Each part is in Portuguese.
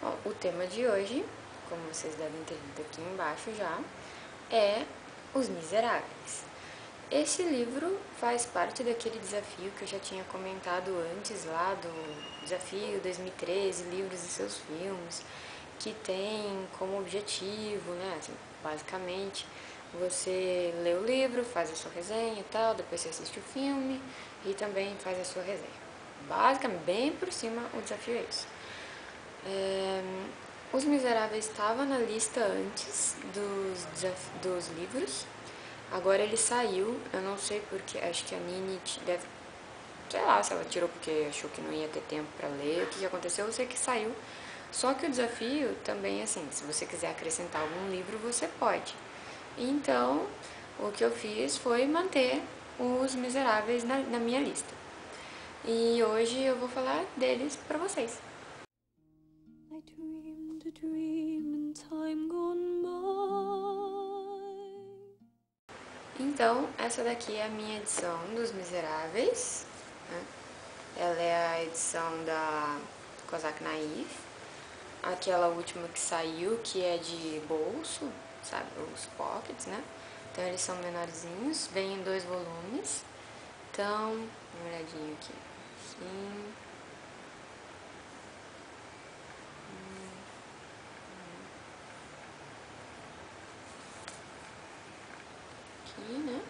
Bom, o tema de hoje, como vocês devem ter lido aqui embaixo já, é Os Miseráveis. Esse livro faz parte daquele desafio que eu já tinha comentado antes lá do desafio 2013, livros e seus filmes, que tem como objetivo, né, assim, basicamente, você lê o livro, faz a sua resenha e tal, depois você assiste o filme e também faz a sua resenha. Basicamente, bem por cima, o desafio é isso. Os Miseráveis estava na lista antes dos livros. Agora ele saiu, eu não sei porque, acho que a Nini deve, sei lá, se ela tirou porque achou que não ia ter tempo para ler, o que aconteceu, eu sei que saiu. Só que o desafio também, assim, se você quiser acrescentar algum livro, você pode. Então, o que eu fiz foi manter Os Miseráveis na minha lista. E hoje eu vou falar deles para vocês. I dreamed a dream in time gone by. Então, essa daqui é a minha edição dos Miseráveis, né? Ela é a edição da Kozak Naif, aquela última que saiu, que é de bolso, sabe, os pockets, né? Então eles são menorzinhos, vem em 2 volumes. Então, uma olhadinha aqui, assim. Aqui, né?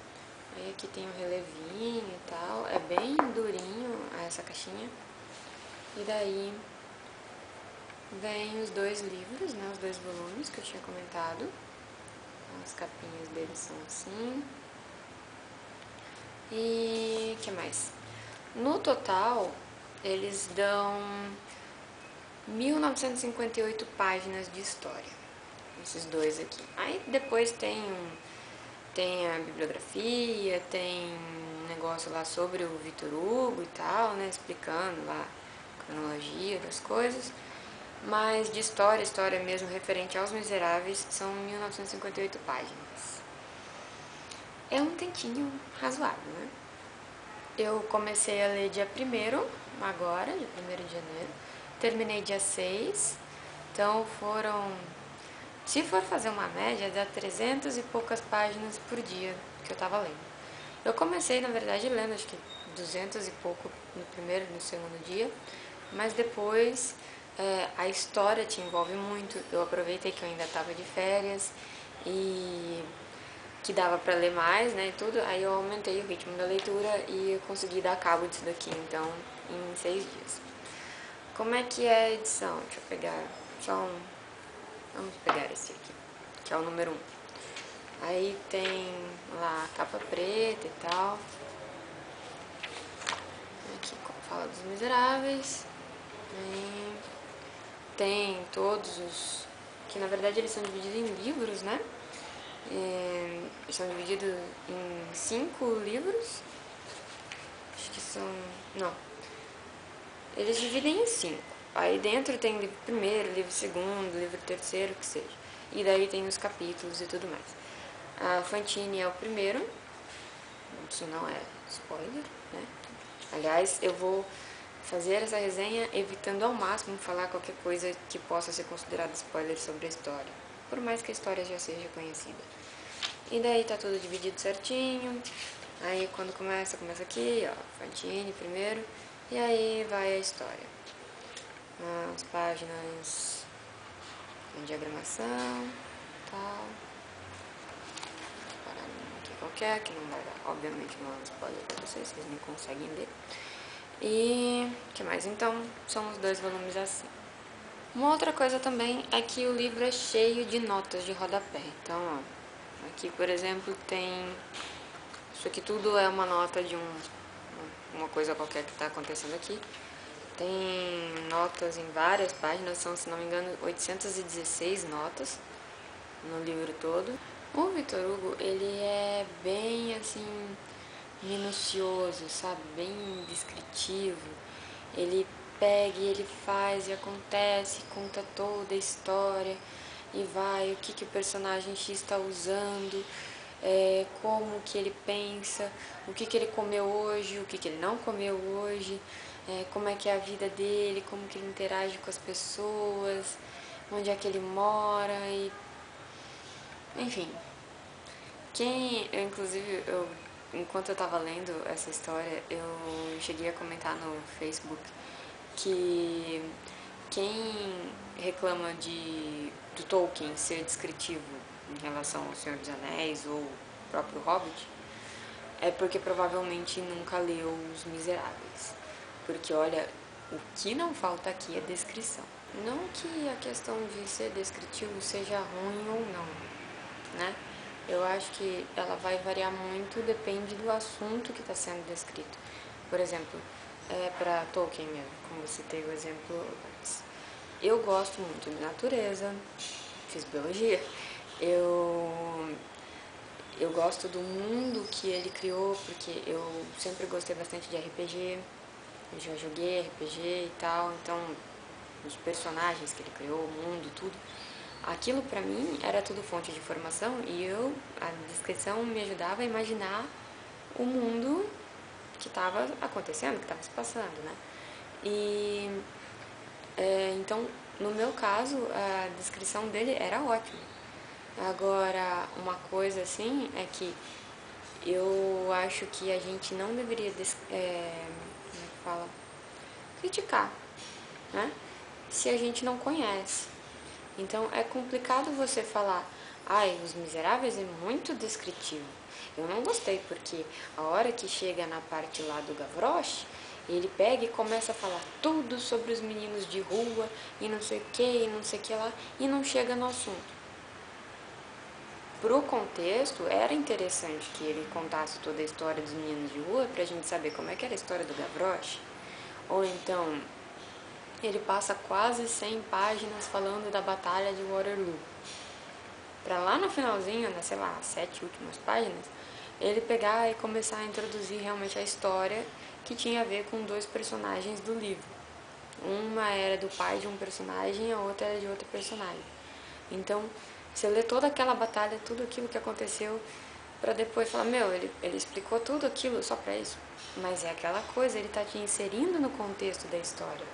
Aí aqui tem o relevinho e tal. É bem durinho essa caixinha. E daí vem os 2 livros, né? Os 2 volumes que eu tinha comentado. As capinhas deles são assim. E que mais? No total, eles dão 1958 páginas de história. Esses 2 aqui. Aí depois tem a bibliografia, tem um negócio lá sobre o Vitor Hugo e tal, né? Explicando lá a cronologia das coisas. Mas de história mesmo, referente aos Miseráveis, são 1958 páginas. É um tantinho razoável, né? Eu comecei a ler dia 1º, agora, dia 1º de janeiro. Terminei dia 6, então foram... Se for fazer uma média, dá 300 e poucas páginas por dia que eu tava lendo. Eu comecei, na verdade, lendo acho que 200 e pouco no primeiro e no segundo dia, mas depois a história te envolve muito. Eu aproveitei que eu ainda estava de férias e que dava para ler mais, né, e tudo, aí eu aumentei o ritmo da leitura e eu consegui dar cabo disso daqui, então, em 6 dias. Como é que é a edição? Deixa eu pegar só um... Vamos pegar esse aqui, que é o número 1. Aí tem lá a capa preta e tal. Aqui fala dos Miseráveis. Aí tem todos os... que na verdade eles são divididos em livros, né? Eles são divididos em 5 livros. Acho que são... Não. Eles dividem em 5. Aí dentro tem livro primeiro, livro segundo, livro terceiro, que seja. E daí tem os capítulos e tudo mais. A Fantine é o primeiro. Isso não é spoiler, né? Aliás, eu vou fazer essa resenha evitando ao máximo falar qualquer coisa que possa ser considerada spoiler sobre a história. Por mais que a história já seja conhecida. E daí tá tudo dividido certinho. Aí quando começa aqui, ó, Fantine primeiro. E aí vai a história. As páginas em diagramação, tal. Parar aqui qualquer, que não vai dar, obviamente não é um spoiler pra vocês nem conseguem ler. E o que mais? Então, são os 2 volumes assim. Uma outra coisa também é que o livro é cheio de notas de rodapé. Então, ó, aqui, por exemplo, tem... Isso aqui tudo é uma nota de uma coisa qualquer que está acontecendo aqui. Tem notas em várias páginas, são, se não me engano, 816 notas no livro todo. O Vitor Hugo, ele é bem, assim, minucioso, sabe? Bem descritivo. Ele pega e ele faz e acontece, conta toda a história e vai, o que o personagem X está usando, como que ele pensa, o que ele comeu hoje, o que ele não comeu hoje, como é que é a vida dele, como que ele interage com as pessoas. onde é que ele mora e... Enfim, inclusive, enquanto eu tava lendo essa história, eu cheguei a comentar no Facebook que quem reclama do Tolkien ser descritivo em relação ao Senhor dos Anéis ou o próprio Hobbit é porque provavelmente nunca leu Os Miseráveis. Porque, olha, o que não falta aqui é descrição. Não que a questão de ser descritivo seja ruim ou não, né? Eu acho que ela vai variar muito, depende do assunto que está sendo descrito. Por exemplo, para Tolkien mesmo, como eu citei o exemplo antes. Eu gosto muito de natureza, fiz biologia, eu gosto do mundo que ele criou, porque eu sempre gostei bastante de RPG, eu já joguei RPG e tal, então os personagens que ele criou, o mundo, tudo. Aquilo pra mim era tudo fonte de informação e a descrição me ajudava a imaginar o mundo que estava acontecendo, que estava se passando, né? Então, no meu caso, a descrição dele era ótima. Agora, uma coisa assim é que eu acho que a gente não deveria como é que fala? Criticar, né? Se a gente não conhece. Então é complicado você falar, ai, Os Miseráveis é muito descritivo. Eu não gostei porque a hora que chega na parte lá do Gavroche, ele pega e começa a falar tudo sobre os meninos de rua e não sei o que, e não sei o que lá, e não chega no assunto. Pro contexto, era interessante que ele contasse toda a história dos meninos de rua pra gente saber como é que era a história do Gavroche. Ou então, ele passa quase 100 páginas falando da Batalha de Waterloo. Pra lá no finalzinho, né, sei lá, 7 últimas páginas, ele pegar e começar a introduzir realmente a história que tinha a ver com 2 personagens do livro. Uma era do pai de um personagem, a outra era de outro personagem. Então, você lê toda aquela batalha, tudo aquilo que aconteceu, pra depois falar, meu, ele explicou tudo aquilo só pra isso. Mas é aquela coisa, ele tá te inserindo no contexto da história.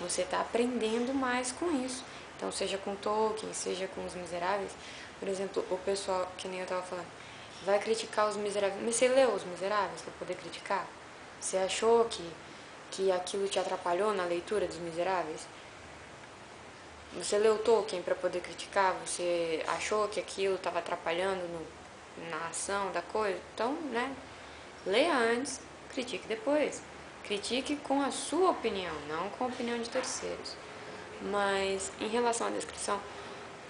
Você tá aprendendo mais com isso. Então, seja com Tolkien, seja com Os Miseráveis. Por exemplo, o pessoal, que nem eu tava falando, vai criticar Os Miseráveis. Mas você leu Os Miseráveis pra poder criticar? Você achou que aquilo te atrapalhou na leitura dos Miseráveis? Você leu Tolkien para poder criticar? Você achou que aquilo estava atrapalhando na ação da coisa? Então, né? Leia antes, critique depois. Critique com a sua opinião, não com a opinião de terceiros. Mas, em relação à descrição,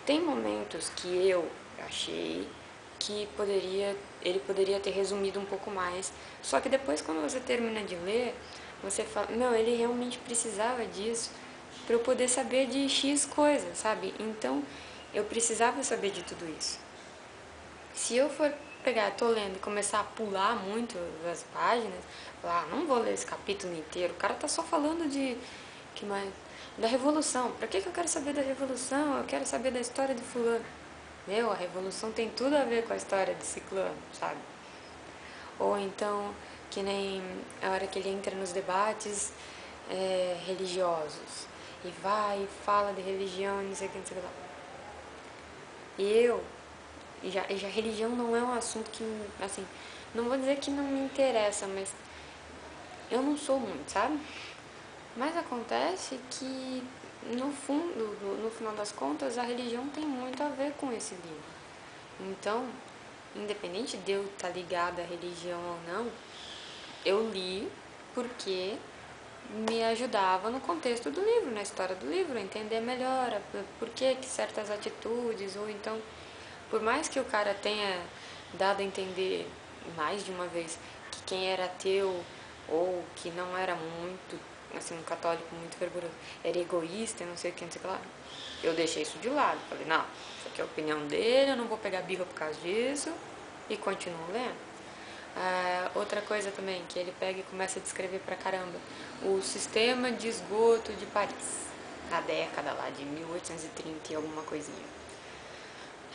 tem momentos que eu achei que ele poderia ter resumido um pouco mais. Só que depois, quando você termina de ler, você fala, não, ele realmente precisava disso para eu poder saber de X coisas, sabe? Então, eu precisava saber de tudo isso. Se eu for pegar, tô lendo e começar a pular muito as páginas, falar, não vou ler esse capítulo inteiro, o cara tá só falando que mais da Revolução. Pra que eu quero saber da Revolução? Eu quero saber da história do fulano. Meu, a Revolução tem tudo a ver com a história de ciclano, sabe? Ou então, que nem a hora que ele entra nos debates religiosos e vai e fala de religião e não sei o que, não sei o que lá. E já religião não é um assunto que, assim, não vou dizer que não me interessa, mas eu não sou muito, sabe? Mas acontece que, no fundo, no final das contas, a religião tem muito a ver com esse livro. Então, independente de eu estar ligada à religião ou não, eu li porque me ajudava no contexto do livro, na história do livro, a entender melhor por que certas atitudes, ou então, por mais que o cara tenha dado a entender mais de uma vez que quem era ateu ou que não era muito, assim, um católico muito fervoroso, era egoísta, não sei o que, não sei o que lá, eu deixei isso de lado, falei, não, isso aqui é a opinião dele, eu não vou pegar birra por causa disso, e continuo lendo. Outra coisa também, que ele pega e começa a descrever pra caramba, o sistema de esgoto de Paris, na década lá de 1830 e alguma coisinha.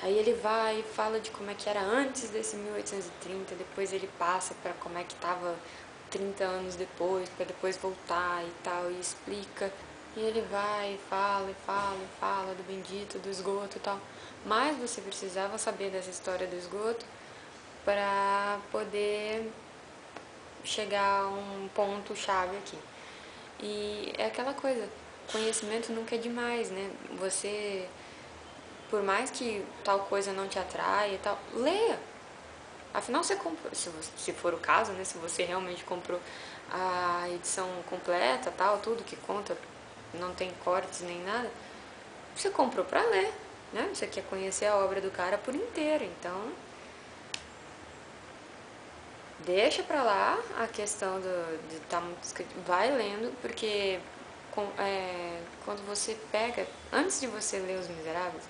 Aí ele vai e fala de como é que era antes desse 1830, depois ele passa pra como é que tava 30 anos depois, pra depois voltar e tal, e explica. E ele vai e fala, e fala, e fala do bendito, do esgoto e tal. Mas você precisava saber dessa história do esgoto para poder chegar a um ponto-chave aqui. E é aquela coisa, conhecimento nunca é demais, né? Você, por mais que tal coisa não te atraia e tal, leia. Afinal, você comprou, se for o caso, né? Se você realmente comprou a edição completa, tal, tudo que conta, não tem cortes nem nada, você comprou pra ler, né? Você quer conhecer a obra do cara por inteiro, então deixa pra lá a questão de estar muito escrito, vai lendo, porque quando você pega, antes de você ler Os Miseráveis,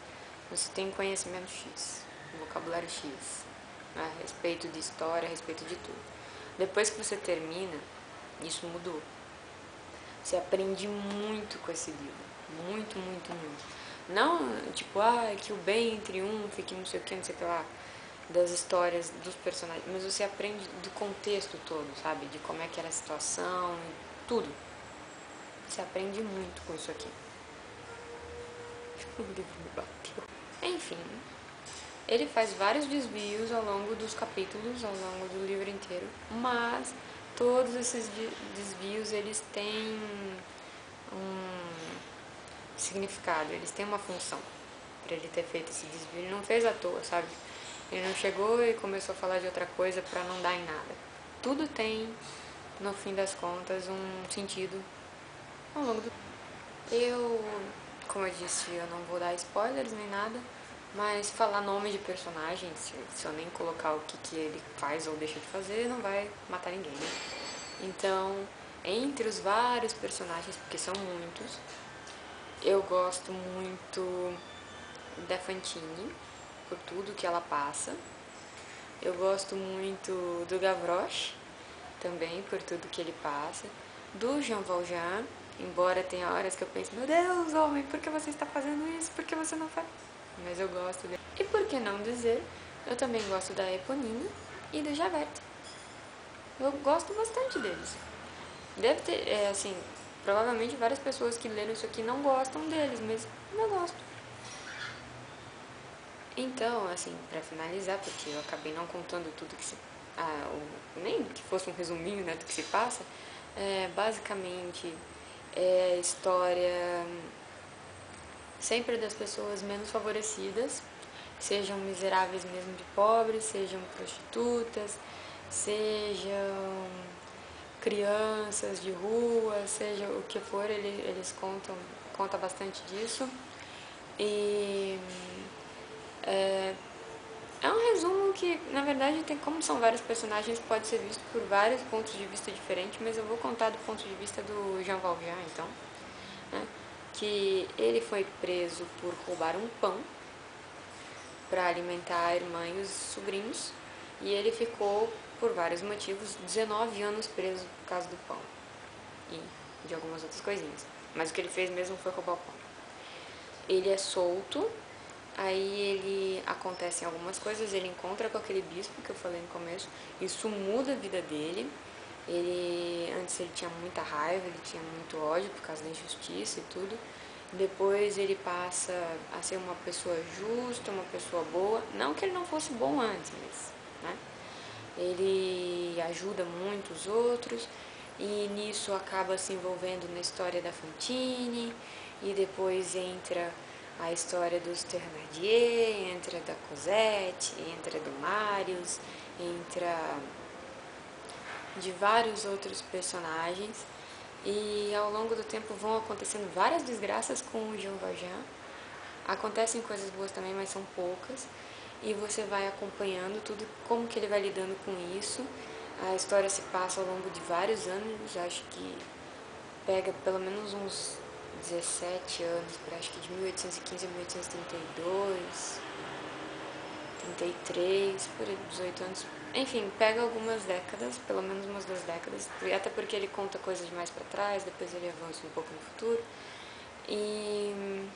você tem conhecimento X, vocabulário X, né, a respeito de história, a respeito de tudo. Depois que você termina, isso mudou. Você aprende muito com esse livro, muito, muito, muito. Não, tipo, que o bem triunfe, que não sei o que, não sei o que lá, das histórias, dos personagens, mas você aprende do contexto todo, sabe? De como é que era a situação, tudo. Você aprende muito com isso aqui. O livro me bateu. Enfim, ele faz vários desvios ao longo dos capítulos, ao longo do livro inteiro, mas todos esses desvios, eles têm um significado, eles têm uma função para ele ter feito esse desvio. Ele não fez à toa, sabe? Ele não chegou e começou a falar de outra coisa para não dar em nada. Tudo tem, no fim das contas, um sentido ao longo do... Como eu disse, eu não vou dar spoilers nem nada, mas falar nome de personagem, se eu nem colocar o que ele faz ou deixa de fazer, não vai matar ninguém, né? Então, entre os vários personagens, porque são muitos, eu gosto muito da Fantine, por tudo que ela passa. Eu gosto muito do Gavroche, também, por tudo que ele passa. Do Jean Valjean, embora tenha horas que eu penso, meu Deus, homem, por que você está fazendo isso? Por que você não faz? Mas eu gosto dele. E por que não dizer, eu também gosto da Eponina e do Javert. Eu gosto bastante deles. Deve ter, assim, provavelmente várias pessoas que leram isso aqui não gostam deles, mas eu gosto. Então, assim, para finalizar, porque eu acabei não contando tudo que se... nem que fosse um resuminho, né, do que se passa, basicamente é a história sempre das pessoas menos favorecidas, sejam miseráveis mesmo de pobres, sejam prostitutas, sejam crianças de rua, seja o que for, eles conta bastante disso. E é um resumo que, na verdade, tem como são vários personagens, pode ser visto por vários pontos de vista diferentes, mas eu vou contar do ponto de vista do Jean Valjean, então, né? Que ele foi preso por roubar um pão para alimentar a irmã e os sobrinhos, e ele ficou, por vários motivos, 19 anos preso por causa do pão e de algumas outras coisinhas. Mas o que ele fez mesmo foi roubar o pão. Ele é solto. Aí ele acontecem algumas coisas, ele encontra com aquele bispo que eu falei no começo, isso muda a vida dele. Antes ele tinha muita raiva, ele tinha muito ódio por causa da injustiça e tudo. Depois ele passa a ser uma pessoa justa, uma pessoa boa. Não que ele não fosse bom antes, mas, né? Ele ajuda muito os outros e nisso acaba se envolvendo na história da Fantine e depois entra a história dos Thénardier, entra da Cosette, entra do Marius, entra de vários outros personagens. E ao longo do tempo vão acontecendo várias desgraças com o Jean Valjean. Acontecem coisas boas também, mas são poucas. E você vai acompanhando tudo, como que ele vai lidando com isso. A história se passa ao longo de vários anos, acho que pega pelo menos uns 17 anos, acho que de 1815 a 1832, 33, por aí, 18 anos. Enfim, pega algumas décadas, pelo menos umas 2 décadas, até porque ele conta coisas demais para trás, depois ele avança um pouco no futuro. E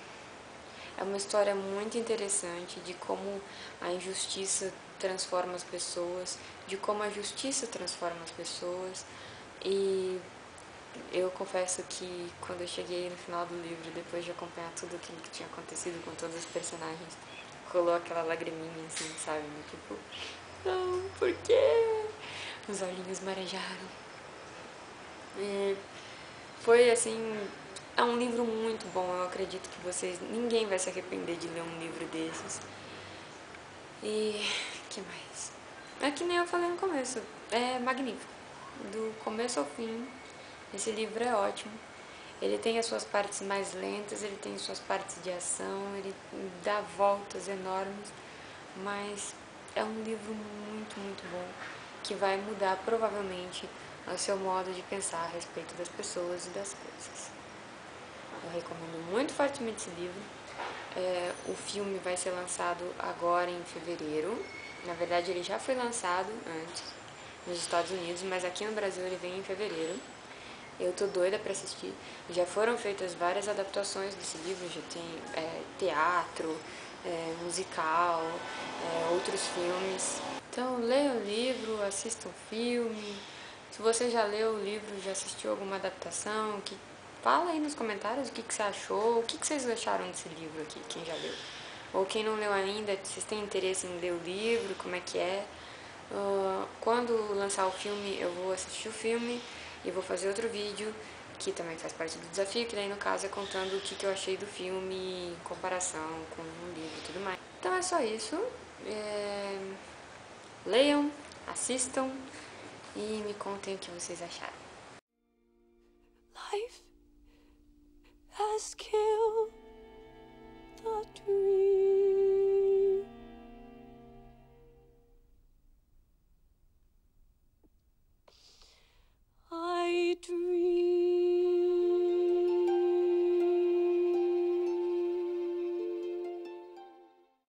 é uma história muito interessante de como a injustiça transforma as pessoas, de como a justiça transforma as pessoas. E Eu confesso que quando eu cheguei no final do livro, depois de acompanhar tudo aquilo que tinha acontecido com todos os personagens, rolou aquela lagriminha assim, sabe? Tipo, não, por quê? Os olhinhos marejaram. E foi assim, é um livro muito bom. Eu acredito que ninguém vai se arrepender de ler um livro desses. E que mais? É que nem eu falei no começo, é magnífico. Do começo ao fim, esse livro é ótimo. Ele tem as suas partes mais lentas, ele tem as suas partes de ação, ele dá voltas enormes, mas é um livro muito, muito bom, que vai mudar provavelmente o seu modo de pensar a respeito das pessoas e das coisas. Eu recomendo muito fortemente esse livro. O filme vai ser lançado agora em fevereiro. Na verdade, ele já foi lançado antes nos Estados Unidos, mas aqui no Brasil ele vem em fevereiro. Eu tô doida pra assistir. Já foram feitas várias adaptações desse livro, já tem teatro, musical, outros filmes. Então leia o livro, assista o filme. Se você já leu o livro, já assistiu alguma adaptação, fala aí nos comentários o que você achou, o que vocês acharam desse livro aqui, quem já leu. Ou quem não leu ainda, vocês têm interesse em ler o livro, como é que é. Quando lançar o filme, eu vou assistir o filme e vou fazer outro vídeo que também faz parte do desafio, que daí no caso é contando o que eu achei do filme em comparação com o livro e tudo mais. Então é só isso. Leiam, assistam e me contem o que vocês acharam. Life has killed